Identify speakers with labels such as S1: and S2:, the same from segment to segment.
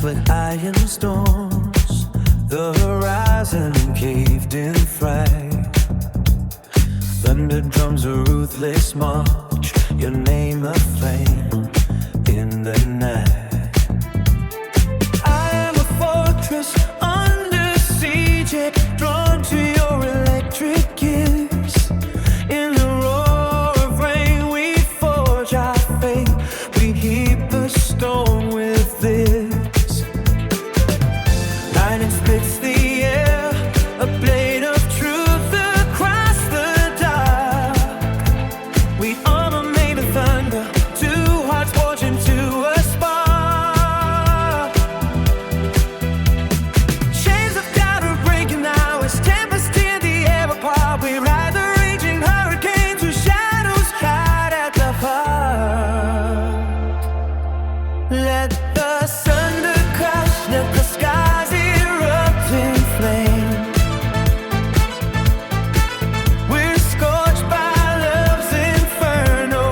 S1: with iron storms. The horizon caved in fright. Thunder drums a ruthless march, your name a flame in the night. I am a fortress under siege, yet drawn to your electric kiss. In the roar of rain we forge our fate. We heap the stone with this. Lightning splits the air, a blade of truth across the dark. We armor made of thunder, two hearts forged into a spark. Chains of doubt are breaking now as tempests tear the air apart. We ride the raging hurricanes whose shadows hide at the park. Let the thunder crash, let the skies erupt in flame. We're scorched by love's inferno,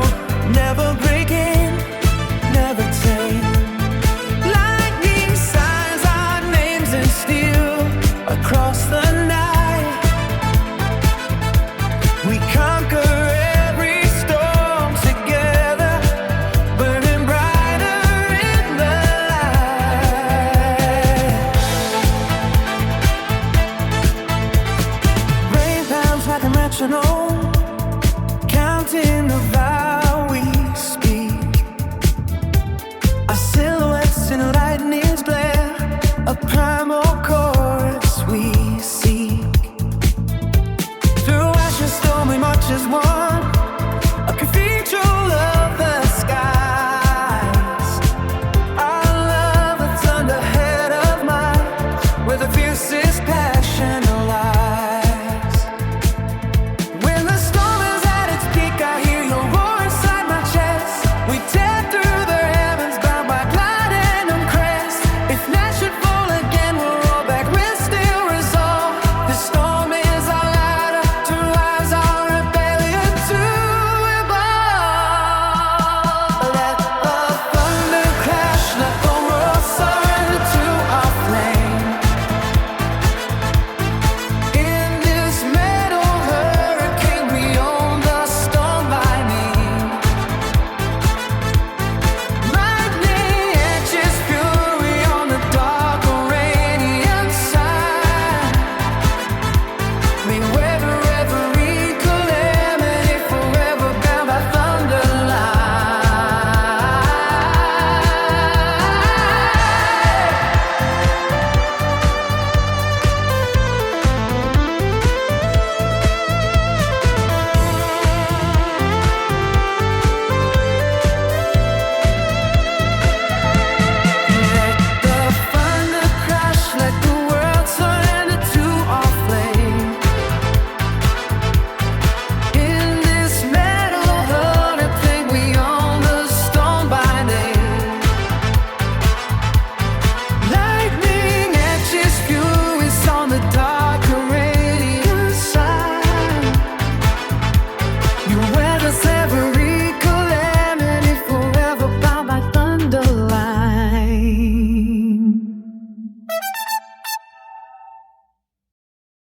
S1: never breaking, never tame. Lightning signs our names in steel across the night. We conquer every storm together, burning brighter in the light. Rain pounds like a metronome, counting the vow we speak. Our silhouettes in lightning's glare, a primal